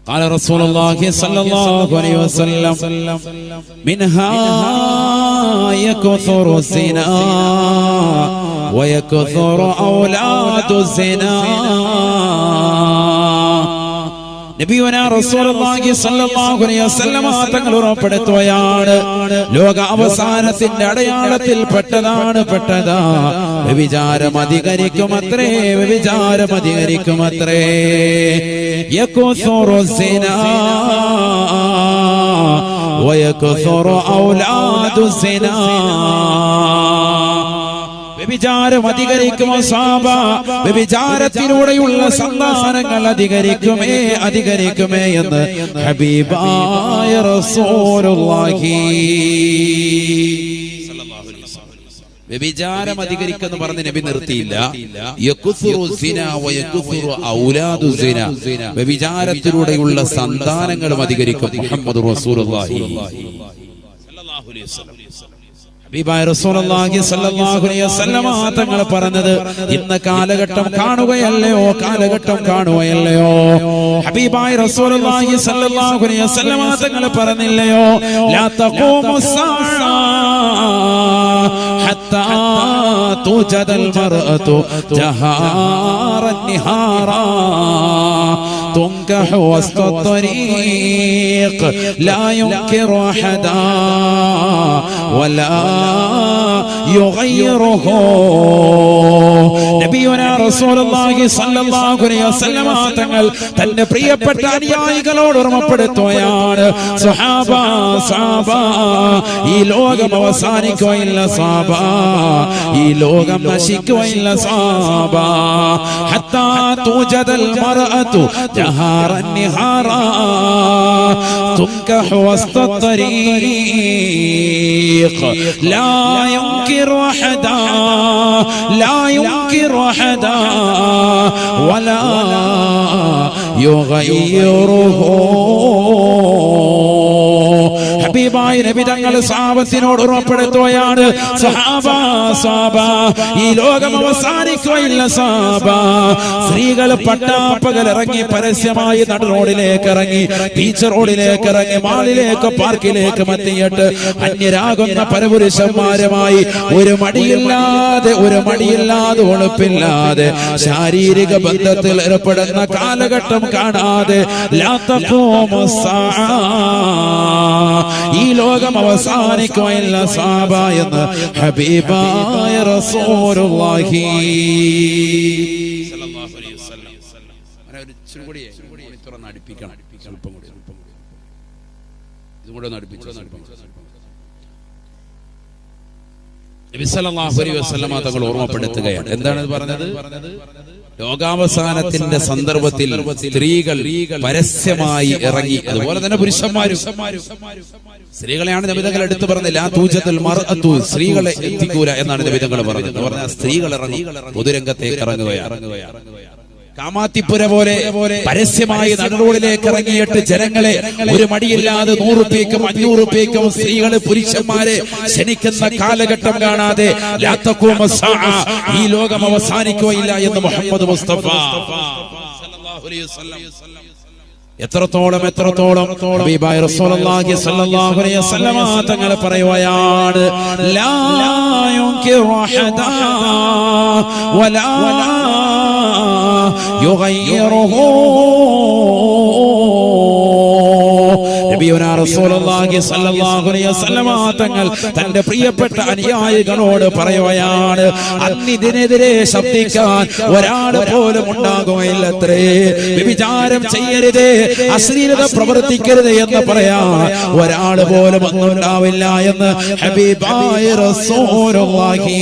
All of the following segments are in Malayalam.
قال رسول الله صلى الله عليه وسلم منها يكثر الزنا ويكثر أولاد الزنا. നബിയുനാ റസൂലുള്ളാഹി സ്വല്ലല്ലാഹു അലൈഹി വസല്ലം തങ്ങൾ ഉറപ്പെടുത്തുകയാണ്, ലോക അവസാനത്തിന്റെ അടയാളത്തിൽ പെട്ടതാ വ്യഭിചാരം അധികരിക്കുമത്രേ, വ്യഭിചാരം അധികരിക്കുമത്രേ. യകുസുറു സിനാ വയകുസുറു ഔലാദു സിനാ. വ്യഭിചാരം അധികരിക്കുമോ സാബ, വ്യഭിചാരത്തിലൂടെയുള്ള സന്താനങ്ങൾ അധികരിക്കുമേ എന്ന് ഹബീബായ റസൂലുള്ളാഹി. വ്യഭിചാരം അധികരിക്കുന്നു പറഞ്ഞ് നബി നിർത്തിയില്ല. യകുസുറു സിന വയകുസുറു ഔലാദു സിന, വ്യഭിചാരത്തിലൂടെയുള്ള സന്താനങ്ങളും അധികരിക്കും. മുഹമ്മദ് റസൂലുള്ളാഹി സ്വല്ലല്ലാഹു അലൈഹി വസല്ലം. ഹബീബായ റസൂലുള്ളാഹി സ്വല്ലല്ലാഹു അലൈഹി വസല്ലം തങ്ങൾ പറഞ്ഞത് ഇന്ന് കാലഘട്ടം കാണുകയല്ലയോ, ഹബീബായ റസൂലുള്ളാഹി സ്വല്ലല്ലാഹു അലൈഹി വസല്ലം തങ്ങൾ പറഞ്ഞില്ലയോ, ലാ തഖൂമുസ്സാഅ ഹത്താ തുജദൽ മർഅതു ജഹാറൻ നിഹാറാ തുൻകഹു വസ്തത്വരീഖ് ലാ യുൻകിറു അഹദാ വലാ യുഗയ്യിറുഹു. നബിയുനാ റസൂലുള്ളാഹി സ്വല്ലല്ലാഹു അലൈഹി വസല്ലം തങ്ങൾ തന്റെ പ്രിയപ്പെട്ട അനുയായികളോട് ഓർമ്മപ്പെടുത്തുകയാണ്, സ്വഹാബ ഈ ലോകം അവസാനിക്കുകയില്ല സ്വഹാബ, ഈ ലോകം നശിക്കുകയില്ല സ്വഹാബ. ഹത്താ തുജദൽ മർഅതു ജഹാറൻ നിഹാറാ തുൻകഹു വസ്തത്വരീഖ് ലാ യുൻകിറു അഹദാ വലാ യുഗയ്യിറുഹു. ഹബീബായ നബി തങ്ങൾ സഹാബത്തിനോട് ഉറപ്പെടുത്തുകയാണ്, സഹാബ ഈ ലോകം അവസാനിക്കുകയില്ല സഹാബ. സ്ത്രീകൾ പട്ടാപ്പകൽ ഇറങ്ങി പരസ്യമായി നട റോഡിലേക്ക് ഇറങ്ങി, ബീച്ച് റോഡിലേക്ക് ഇറങ്ങി, മാളിലേക്ക്, പാർക്കിലേക്ക് എത്തിയിട്ട് അന്യരാകുന്ന പരപുരുഷന്മാരുമായി ഒരു മടിയില്ലാതെ ഒളിപ്പില്ലാതെ ശാരീരിക ബന്ധത്തിൽ ഏർപ്പെടുന്ന കാലഘട്ടം കാണാതെ ലാ തഖൂമുസ്സാഅ, ഈ ലോകം അവസാനിക്കുകയില്ല സഹാബ എന്ന് ഹബീബായ റസൂലുള്ളാഹി സ്വല്ലല്ലാഹു അലൈഹി വസല്ലം. ഒരു ചുരുകൂടി തുറന്ന് അടുപ്പിക്കണം, സ്വല്പം കൂടി ഇതും കൂടെ ഒന്ന് അടുപ്പിച്ചു. നബി സല്ലല്ലാഹു അലൈഹി വസല്ലം തങ്ങൾ ഓർമ്മപ്പെടുത്തുകയാണ്, എന്താണ് പറഞ്ഞത്? ലോകാവസാനത്തിന്റെ സന്ദർഭത്തിൽ സ്ത്രീകൾ പരസ്യമായി ഇറങ്ങി, അതുപോലെ തന്നെ പുരുഷന്മാരും. സ്ത്രീകളെയാണ് നബി തങ്ങൾ എടുത്തു പറഞ്ഞത്, ലാ തൂജത്തുൽ മർഅതു, സ്ത്രീകളെ എത്തിക്കൂല എന്നാണ് നബി തങ്ങൾ പറഞ്ഞത്. പറഞ്ഞാൽ സ്ത്രീകൾ ഇറങ്ങി പൊതുരംഗത്തേക്ക് ഇറങ്ങുകയാണ്. കാമാത്തിപ്പുര പോലെ പരസ്യമായി നടുറോഡിലേക്ക് ഇറങ്ങിയിട്ട് ജനങ്ങളെ ഒരു മടിയില്ലാതെ 100 രൂപയ്ക്കും 500 രൂപയ്ക്കും സ്ത്രീകള് പുരുഷന്മാരെ ക്ഷണിക്കുന്ന കാലഘട്ടം കാണാതെ ലാ തഖൂമുസ്സാഅ, ഈ ലോകം അവസാനിക്കുകയില്ല എന്ന് മുഹമ്മദ് മുസ്തഫ സല്ലല്ലാഹു അലൈഹി വസല്ലം. എത്രത്തോളം ഹബീബായ റസൂലുള്ളാഹി സ്വല്ലല്ലാഹു അലൈഹി വസല്ലം തങ്ങൾ പറയുകയാണ്, ലാ യുൻകിറു അഹദാ വലാ യുഗയ്യിറുഹു. നബിയുനാ റസൂലുള്ളാഹി സ്വല്ലല്ലാഹു അലൈഹി വസല്ലം തങ്ങൾ തന്റെ പ്രിയപ്പെട്ട അനുയായികളോട് പറയുകയാണ്, അന്നിതിനെതിരെ ശബ്ദിക്കാൻ ഒരാൾ പോലും ഉണ്ടാകുകയില്ലത്രേ. വ്യഭിചാരം ചെയ്യരുത്, അശ്ലീലത പ്രവർത്തിക്കരുത് എന്ന് പറയാ ഒരാൾ പോലും ഒന്നുണ്ടാവില്ല എന്ന് ഹബീബായ റസൂലുള്ളാഹി.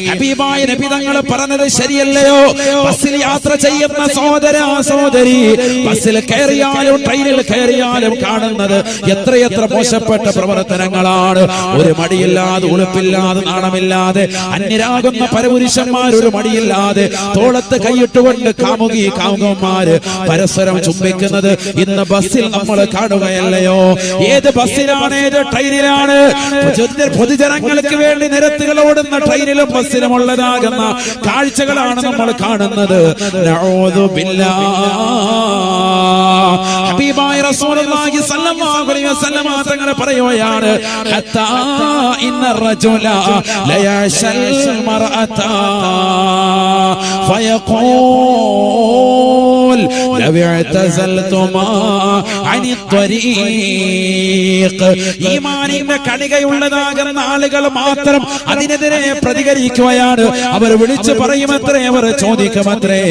ഹബീബായ നബി തങ്ങൾ പറഞ്ഞത് ശരിയല്ലയോ? ബസ്സിൽ യാത്ര ചെയ്യുന്ന സഹോദരീ, ബസ്സിൽ കയറിയാലും ട്രെയിനിൽ കയറിയാലും കാണുന്നത് എത്രയെത്ര മോശപ്പെട്ട പ്രവർത്തനങ്ങളാണ്. ഒരു മടിയില്ലാതെ, ഉളുപ്പില്ലാതെ, നാണമില്ലാതെ അന്യരാകുന്ന പരപുരുഷന്മാർ ഒരു മടിയില്ലാതെ തോളത്ത് കൈയിട്ടുകൊണ്ട് കാമുകന്മാര് പരസ്പരം ചുംബിക്കുന്നത് ഇന്ന് ബസ്സിൽ നമ്മൾ കാണുകയല്ലയോ? ഏത് ബസ്സിലാണ്, ഏത് ട്രെയിനിലാണ്? പൊതുജനങ്ങൾക്ക് വേണ്ടി നിരത്തുകൾ ഓടുന്ന ട്രെയിനിലും ബസ്സിലും ഉള്ളതാകുന്ന കാഴ്ചകളാണ് നമ്മൾ കാണുന്നത്. നഊദു ബില്ലാഹ്. ഹബീബായ റസൂലുള്ളാഹി സ്വല്ലല്ലാഹു അലൈഹി വസല്ലം തങ്ങൾ പറയുകയാണ്, ഹത്താ ഇന്ന റജുല ലയശൽ മർഅത ഫയഖൂൽ ലൗ ഇഅ്തസൽതുമാ അനി ത്വരീഖ്. ഈമാനിന്റെ കണികയുള്ളതാകുന്ന ആളുകൾ മാത്രം അതിനെതിരെ പ്രതികരിക്കുകയാണ്. അവർ വിളിച്ചു പറയുമത്രേ, അവർ ചോദിക്കുമത്രേ,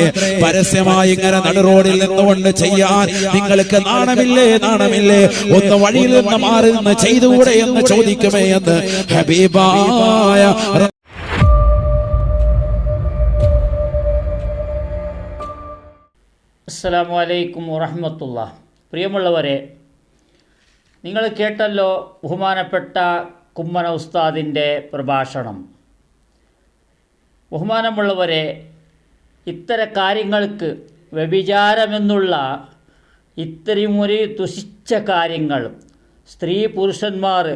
പരസ്യമായി ഇങ്ങനെ നടുറോഡിൽ നിന്നുകൊണ്ട് ചെയ്യാൻ നിങ്ങൾക്ക് നാണമില്ലേ, നാണമില്ലേ? ഒന്ന് വഴിയിൽ നിന്ന് മാറി നിന്ന് ചെയ്തുകൂടെ എന്ന് ചോദിക്കുമേ എന്ന് ഹബീബായ. അസ്സലാമു അലൈക്കും വറഹ്മത്തുള്ളാഹി. പ്രിയമുള്ളവരെ, നിങ്ങൾ കേട്ടല്ലോ ബഹുമാനപ്പെട്ട കുമ്മന ഉസ്താദിൻ്റെ പ്രഭാഷണം. ബഹുമാനമുള്ളവരെ, ഇത്തരം കാര്യങ്ങൾക്ക്, വ്യഭിചാരമെന്നുള്ള ഇത്രയും ഒരു ദുഷിച്ച കാര്യങ്ങൾ, സ്ത്രീ പുരുഷന്മാർ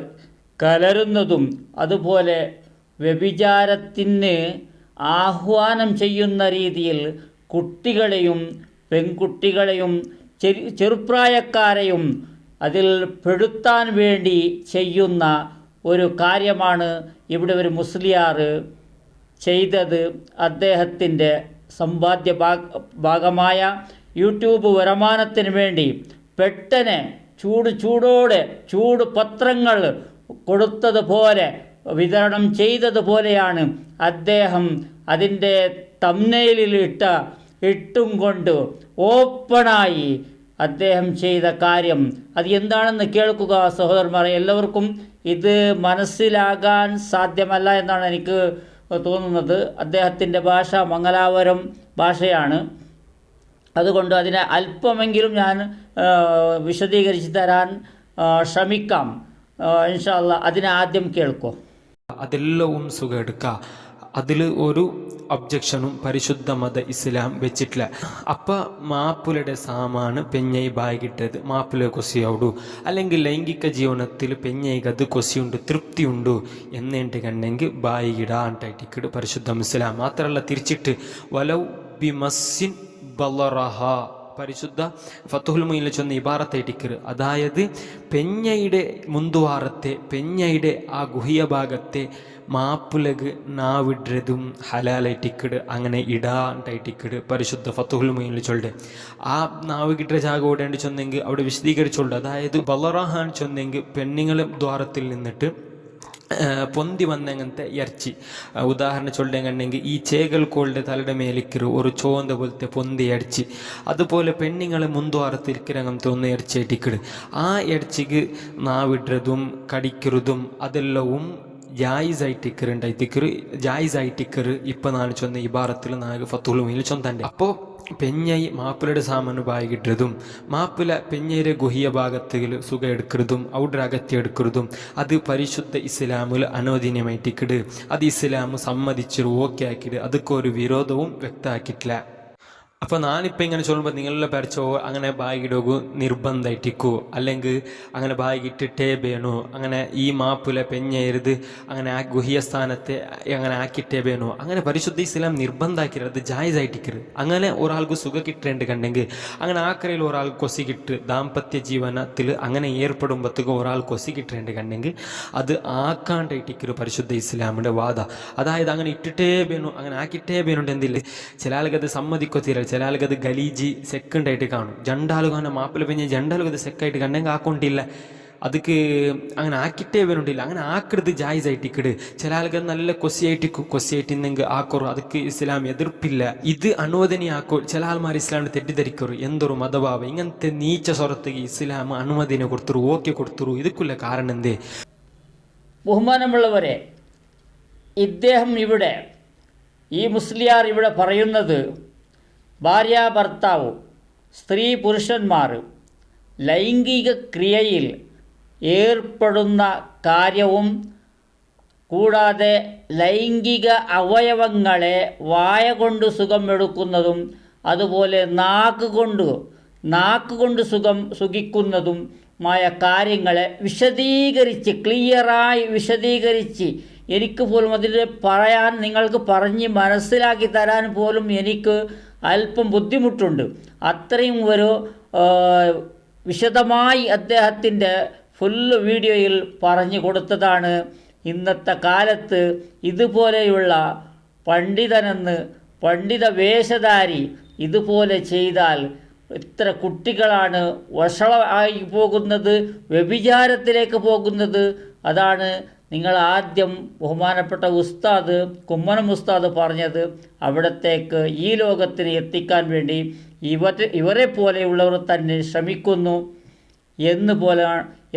കലരുന്നതും അതുപോലെ വ്യഭിചാരത്തിന് ആഹ്വാനം ചെയ്യുന്ന രീതിയിൽ കുട്ടികളെയും പെൺകുട്ടികളെയും ചെറുപ്രായക്കാരെയും അതിൽ പെടുത്താൻ വേണ്ടി ചെയ്യുന്ന ഒരു കാര്യമാണ് ഇവിടെ ഒരു മുസ്ലിയാർ ചെയ്തത്. അദ്ദേഹത്തിൻ്റെ സമ്പാദ്യ ഭാഗമായ യൂട്യൂബ് വരുമാനത്തിന് വേണ്ടി പെട്ടെന്ന് ചൂട് പത്രങ്ങൾ കൊടുത്തതുപോലെ വിതരണം ചെയ്തതുപോലെയാണ് അദ്ദേഹം അതിൻ്റെ തംബ്നെയിലിൽ ഇട്ടും കൊണ്ട് ഓപ്പണായി അദ്ദേഹം ചെയ്ത കാര്യം. അത് എന്താണെന്ന് കേൾക്കുക സഹോദരന്മാരെ. എല്ലാവർക്കും ഇത് മനസ്സിലാകാൻ സാധ്യമല്ല എന്നാണ് എനിക്ക് തോന്നുന്നത്. അദ്ദേഹത്തിൻ്റെ ഭാഷ മംഗലാപുരം ഭാഷയാണ്. അതുകൊണ്ട് അതിനെ അല്പമെങ്കിലും ഞാൻ വിശദീകരിച്ച് തരാൻ ശ്രമിക്കാം ഇൻഷാ അല്ലാഹ്. അതിനെ ആദ്യം കേൾക്കൂ. അതെല്ലവും സുഖം എടുക്കുക. അതിൽ ഒരു ഒബ്ജക്ഷനും പരിശുദ്ധ മത ഇസ്ലാം വെച്ചിട്ടില്ല. അപ്പം മാപ്പിളയുടെ സാമാണ് പെഞ്ഞൈ ബായിട്ടത് മാപ്പിള കൊസിയോടു, അല്ലെങ്കിൽ ലൈംഗിക ജീവനത്തിൽ പെഞ്ഞൈകത് കൊസിയുണ്ട്, തൃപ്തിയുണ്ട് എന്നെണ്ട് കണ്ടെങ്കിൽ ബായിടാണ്ടായിട്ടിക്കട് പരിശുദ്ധ ഇസ്ലാം. മാത്രമല്ല തിരിച്ചിട്ട് വലൗ ബിമസ്സിൻ ബലറഹ പരിശുദ്ധ ഫത്തുഹുൽ മുഈനിൽ ചൊന്ന ഇബാറത്തായിട്ടിക്കറ്. അതായത് പെഞ്ഞയുടെ മുന്തുവാറത്തെ, പെഞ്ഞയുടെ ആ ഗുഹ്യ ഭാഗത്തെ മാപ്പുലക് നാവിടുന്നതും ഹലാലായിട്ടിക്കട്, അങ്ങനെ ഇടാണ്ടായിട്ടിക്കട് പരിശുദ്ധ ഫത്തുഹുൽ മുഈനിൽ ചൊല്ലെ. ആ നാവ് കിട്ടുന്ന ജാഗ ഓടേണ്ടി ചൊന്നെങ്കിൽ അവിടെ വിശദീകരിച്ചോളൂ. അതായത് ബലറഹാൻ ചൊന്നെങ്കിൽ പെണ്ണുങ്ങൾ ദ്വാരത്തിൽ നിന്നിട്ട് പൊന്തി വന്നങ്ങനത്തെ ഇറച്ചി. ഉദാഹരണം ചൊല്ലേങ്കണ്ടെങ്കിൽ ഈ ചേകൽക്കോളുടെ തലയുടെ മേലിക്കരു ഒരു ചോന്ത പോലത്തെ പൊന്തി ഇറച്ചി. അതുപോലെ പെണ്ണുങ്ങളെ മുന്തുവാരത്തിരിക്കരങ്ങനത്തെ ഒന്ന് ഇറച്ചിയായിട്ടിക്കട്. ആ ഇറച്ചിക്ക് നാവിടുന്നതും കടിക്കുന്നതും അതെല്ലവും ജായിസായിട്ടിക്കറ് ഇപ്പം നാണ് ചൊന്ന ഇബാറത്തിൽ നാഗ് ഫത്തുഹുൽ മുഈനിൽ ചൊന്തണ്ട്. അപ്പോൾ പെഞ്ഞൈ മാപ്പിളയുടെ സാമാന് ബായിട്ടതും മാപ്പിള പെഞ്ഞയുടെ ഗുഹ്യ ഭാഗത്തിൽ സുഖം എടുക്കുന്നതും അവിടെ അകത്തി എടുക്കുന്നതും അത് പരിശുദ്ധ ഇസ്ലാമിൽ അനോദീനമായിട്ടിക്കട്. അത് ഇസ്ലാം സമ്മതിച്ചൊരു ഓക്കെ ആക്കിയിട്ട് അതൊക്കെ ഒരു വിരോധവും വ്യക്തമാക്കിയിട്ടില്ല. അപ്പോൾ ഞാനിപ്പോൾ ഇങ്ങനെ ചൊല്ലുമ്പോൾ നിങ്ങളുടെ പരിച്ചോ അങ്ങനെ ബായിടോകു നിർബന്ധമായിട്ടിക്കോ, അല്ലെങ്കിൽ അങ്ങനെ ബായിട്ടിട്ടേ വേണോ, അങ്ങനെ ഈ മാപ്പിലെ പെഞ്ഞരുത് അങ്ങനെ ആ ഗുഹ്യ സ്ഥാനത്തെ അങ്ങനെ ആക്കിയിട്ടേ വേണോ, അങ്ങനെ പരിശുദ്ധ ഇസ്ലാം നിർബന്ധമാക്കിയത് ജായിസായിട്ടിക്കരുത്. അങ്ങനെ ഒരാൾക്ക് സുഖം കിട്ടേണ്ട കണ്ടെങ്കിൽ അങ്ങനെ ആക്കരയിൽ ഒരാൾ കൊസി കിട്ട് ദാമ്പത്യ ജീവനത്തിൽ അങ്ങനെ ഏർപ്പെടുമ്പോഴത്തേക്കും ഒരാൾ കൊസി കിട്ടേണ്ട കണ്ടെങ്കിൽ അത് ആക്കാണ്ടായിട്ടിക്കരു പരിശുദ്ധ ഇസ്ലാമിൻ്റെ വാദ. അതായത് അങ്ങനെ ഇട്ടിട്ടേ വേണോ, അങ്ങനെ ആക്കിയിട്ടേ വേണോണ്ട് എന്തില്ല. ചില ആൾക്കത് സമ്മതിക്കോ തീരെ, ചില ആൾക്കത് ഗലീജി സെക്കൻഡായിട്ട് കാണും. ജണ്ടാളുകാനെ മാപ്പിള പെഞ്ഞ് ജണ്ടാളുകത് സെക്കായിട്ട് കണ്ടെങ്കിൽ ആക്കൊണ്ടില്ല, ಅದಕ್ಕೆ അങ്ങനെ ആക്കിട്ടേ വരുന്നില്ല. അങ്ങനെ ആക്കരുത്, ജായിസായിട്ടിക്കട്. ചില ആളുകൾ നല്ല കൊസിയായിട്ടിന്നെങ്കിൽ ആക്കോറു, ಅದಕ್ಕೆ ഇസ്ലാം എതിർപ്പില്ല. ഇത് അനുവദനീയാക്കോ. ചില ആൾമാർ ഇസ്ലാമിനെ തെറ്റിദ്ധരിക്കರು, എന്തൊരു മതഭാവം ഇങ്ങനത്തെ നീച്ച സ്വരത്തിಗೆ ഇസ്ലാം അനുമതിനെ കൊടുത്തರು, ഓക്കെ കൊടുത്തರು. ಇದಕ್ಕುള്ള കാരണം എന്തേ? ബഹുമാനമുള്ളവരെ, ഇദ്ദേഹം ഇവിടെ ഈ മുസ്ലിയാർ ഇവിടെ പറയുന്നത് ഭാര്യ ഭർത്താവ്, സ്ത്രീ പുരുഷന്മാർ ലൈംഗിക ക്രിയയിൽ ഏർപ്പെടുന്ന കാര്യവും കൂടാതെ ലൈംഗിക അവയവങ്ങളെ വായ കൊണ്ട് സുഖമെടുക്കുന്നതും അതുപോലെ നാക്കുകൊണ്ട് സുഖിക്കുന്നതുമായ കാര്യങ്ങളെ ക്ലിയറായി വിശദീകരിച്ച് എനിക്ക് പോലും അതിൽ പറയാൻ, നിങ്ങൾക്ക് പറഞ്ഞ് മനസ്സിലാക്കി തരാൻ പോലും എനിക്ക് അല്പം ബുദ്ധിമുട്ടുണ്ട്. അത്രയും ഒരു വിശദമായി അദ്ദേഹത്തിൻ്റെ ഫുള്ള് വീഡിയോയിൽ പറഞ്ഞു കൊടുത്തതാണ്. ഇന്നത്തെ കാലത്ത് ഇതുപോലെയുള്ള പണ്ഡിത വേഷധാരി ഇതുപോലെ ചെയ്താൽ ഇത്ര കുട്ടികളാണ് വഷളായി പോകുന്നത്, വ്യഭിചാരത്തിലേക്ക് പോകുന്നത്. അതാണ് നിങ്ങൾ ആദ്യം ബഹുമാനപ്പെട്ട ഉസ്താദ് കുമ്മനം ഉസ്താദ് പറഞ്ഞത്. അവിടത്തേക്ക് ഈ ലോകത്തിന് എത്തിക്കാൻ വേണ്ടി ഇവരെ പോലെയുള്ളവർ തന്നെ ശ്രമിക്കുന്നു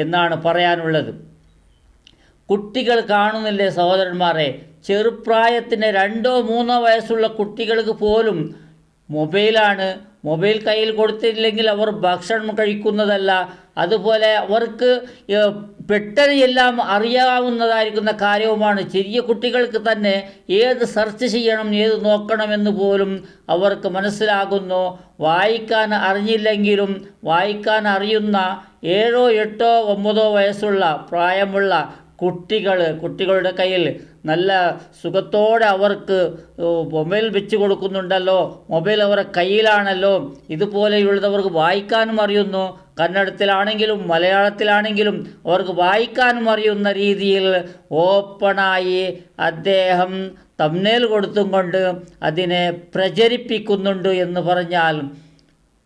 എന്നാണ് പറയാനുള്ളത്. കുട്ടികൾ കാണുന്നില്ലേ സഹോദരന്മാരെ, ചെറുപ്രായത്തിന് 2-3 വയസ്സുള്ള കുട്ടികൾക്ക് പോലും മൊബൈൽ കയ്യിൽ കൊടുത്തില്ലെങ്കിൽ അവർ ഭക്ഷണം കഴിക്കുന്നതല്ല. അതുപോലെ അവർക്ക് പെട്ടെന്ന് എല്ലാം അറിയാവുന്നതായിരിക്കുന്ന കാര്യവുമാണ്. ചെറിയ കുട്ടികൾക്ക് തന്നെ ഏത് സെർച്ച് ചെയ്യണം, ഏത് നോക്കണമെന്ന് പോലും അവർക്ക് മനസ്സിലാകുന്നു. വായിക്കാൻ അറിഞ്ഞില്ലെങ്കിലും വായിക്കാൻ അറിയുന്ന 7, 8, 9 വയസ്സുള്ള പ്രായമുള്ള കുട്ടികളുടെ കയ്യിൽ നല്ല സുഖത്തോടെ അവർക്ക് മൊബൈൽ വെച്ച് കൊടുക്കുന്നുണ്ടല്ലോ, മൊബൈൽ അവരുടെ കയ്യിലാണല്ലോ. ഇതുപോലെയുള്ളത് അവർക്ക് വായിക്കാനും അറിയുന്നു. കന്നഡത്തിലാണെങ്കിലും മലയാളത്തിലാണെങ്കിലും അവർക്ക് വായിക്കാനും അറിയുന്ന രീതിയിൽ ഓപ്പണായി അദ്ദേഹം തംബ്നെയിൽ കൊടുത്തും കൊണ്ട് അതിനെ പ്രചരിപ്പിക്കുന്നുണ്ട് എന്ന് പറഞ്ഞാൽ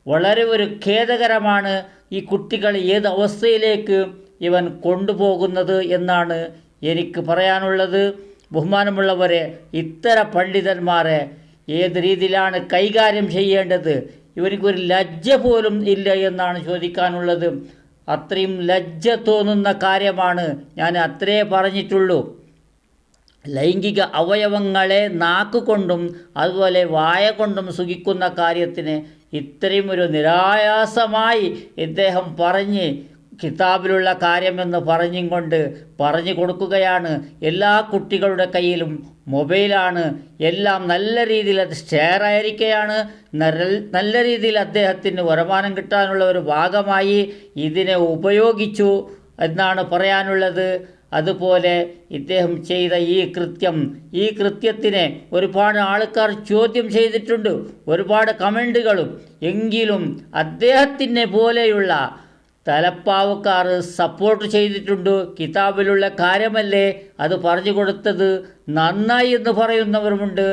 വളരെ ഒരു ഖേദകരമാണ്. ഈ കുട്ടികൾ ഏത് അവസ്ഥയിലേക്ക് ഇവൻ കൊണ്ടുപോകുന്നത് എന്നാണ് എനിക്ക് പറയാനുള്ളത്. ബഹുമാനമുള്ളവരെ, ഇത്തരം പണ്ഡിതന്മാരെ ഏത് രീതിയിലാണ് കൈകാര്യം ചെയ്യേണ്ടത്? ഇവനിക്കൊരു ലജ്ജ പോലും ഇല്ല എന്നാണ് ചോദിക്കാനുള്ളത്. അത്രയും ലജ്ജ തോന്നുന്ന കാര്യമാണ്. ഞാൻ അത്രേ പറഞ്ഞിട്ടുള്ളൂ. ലൈംഗിക അവയവങ്ങളെ നാക്കുകൊണ്ടും അതുപോലെ വായ കൊണ്ടും സുഖിക്കുന്ന കാര്യത്തിന് ഇത്രയും ഒരു നിരായാസമായി ഇദ്ദേഹം പറഞ്ഞ് കിതാബിലുള്ള കാര്യമെന്ന് പറഞ്ഞു കൊടുക്കുകയാണ്. എല്ലാ കുട്ടികളുടെ കയ്യിലും മൊബൈലാണ്, എല്ലാം നല്ല രീതിയിൽ അത് ഷെയർ ആയിരിക്കുകയാണ്. നല്ല രീതിയിൽ അദ്ദേഹത്തിന് വരുമാനം കിട്ടാനുള്ള ഒരു ഭാഗമായി ഇതിനെ ഉപയോഗിച്ചു എന്നാണ് പറയാനുള്ളത്. അതുപോലെ ഇദ്ദേഹം ചെയ്ത ഈ കൃത്യത്തിനെ ഒരുപാട് ആൾക്കാർ ചോദ്യം ചെയ്തിട്ടുണ്ട്, ഒരുപാട് കമൻറ്റുകളും. എങ്കിലും അദ്ദേഹത്തിനെ പോലെയുള്ള തലപ്പാവക്കാർ സപ്പോർട്ട് ചെയ്തിട്ടുണ്ട്. കിതാബിലുള്ള കാര്യമല്ലേ അത് പറഞ്ഞു കൊടുത്തത്, നന്നായി എന്ന് പറയുന്നവരുമുണ്ട്.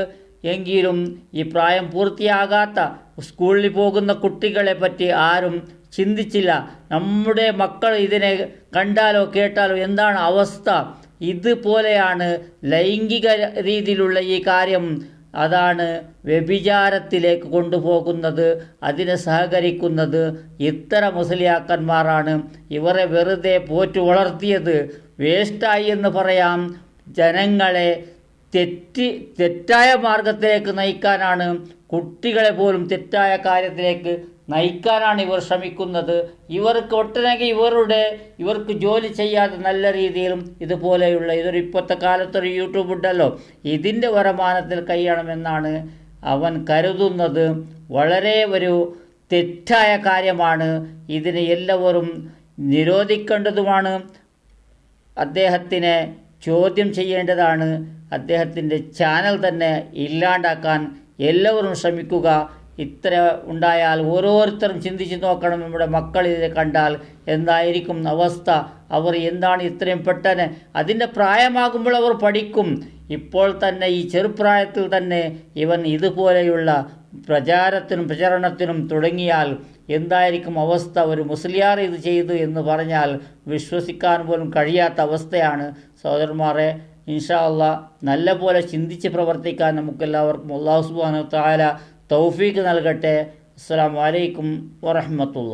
എങ്കിലും ഈ പ്രായം പൂർത്തിയാകാത്ത സ്കൂളിൽ പോകുന്ന കുട്ടികളെ പറ്റി ആരും ചിന്തിച്ചില്ല. നമ്മുടെ മക്കൾ ഇതിനെ കണ്ടാലോ കേട്ടാലോ എന്താണ് അവസ്ഥ? ഇതുപോലെയാണ് ലൈംഗിക രീതിയിലുള്ള ഈ കാര്യം, അതാണ് വ്യഭിചാരത്തിലേക്ക് കൊണ്ടുപോകുന്നത്. അതിനെ സഹകരിക്കുന്നത് ഇത്തരം മുസ്ലിയാക്കന്മാരാണ്. ഇവരെ വെറുതെ പോറ്റു വളർത്തിയത് വേസ്റ്റായി എന്ന് പറയാം. ജനങ്ങളെ തെറ്റായ മാർഗത്തിലേക്ക് നയിക്കാനാണ്, കുട്ടികളെ പോലും തെറ്റായ കാര്യത്തിലേക്ക് നയിക്കാനാണ് ഇവർ ശ്രമിക്കുന്നത്. ഇവർക്ക് ഒട്ടനവധി ഇവർക്ക് ജോലി ചെയ്യാതെ നല്ല രീതിയിലും ഇതുപോലെയുള്ള ഇപ്പോഴത്തെ കാലത്തൊരു യൂട്യൂബ് ഉണ്ടല്ലോ, ഇതിൻ്റെ വരുമാനത്തിൽ കഴിയണമെന്നാണ് അവൻ കരുതുന്നത്. വളരെ ഒരു തെറ്റായ കാര്യമാണ്. ഇതിനെ എല്ലാവരും നിരോധിക്കേണ്ടതുമാണ്. അദ്ദേഹത്തിനെ ചോദ്യം ചെയ്യേണ്ടതാണ്. അദ്ദേഹത്തിൻ്റെ ചാനൽ തന്നെ ഇല്ലാണ്ടാക്കാൻ എല്ലാവരും ശ്രമിക്കുക. ഇത്ര ഉണ്ടായാൽ ഓരോരുത്തരും ചിന്തിച്ച് നോക്കണം. നമ്മുടെ മക്കൾ ഇതിനെ കണ്ടാൽ എന്തായിരിക്കും അവസ്ഥ? അവർ എന്താണ് ഇത്രയും പെട്ടെന്ന് അതിൻ്റെ പ്രായമാകുമ്പോൾ അവർ പഠിക്കും. ഇപ്പോൾ തന്നെ ഈ ചെറുപ്രായത്തിൽ തന്നെ ഇവൻ ഇതുപോലെയുള്ള പ്രചരണത്തിനും തുടങ്ങിയാൽ എന്തായിരിക്കും അവസ്ഥ? ഒരു മുസ്ലിയാർ ഇത് ചെയ്തു എന്ന് പറഞ്ഞാൽ വിശ്വസിക്കാൻ പോലും കഴിയാത്ത അവസ്ഥയാണ്. സഹോദരന്മാരെ, ഇൻഷാ അല്ലാഹ് നല്ല പോലെ ചിന്തിച്ച് പ്രവർത്തിക്കാൻ നമുക്കെല്ലാവർക്കും അല്ലാഹു സുബ്ഹാനഹു വ തആല തൗഫീഖ് നൽകട്ടെ. അസ്സലാമു അലൈക്കും വറഹ്മത്തുള്ളാഹി.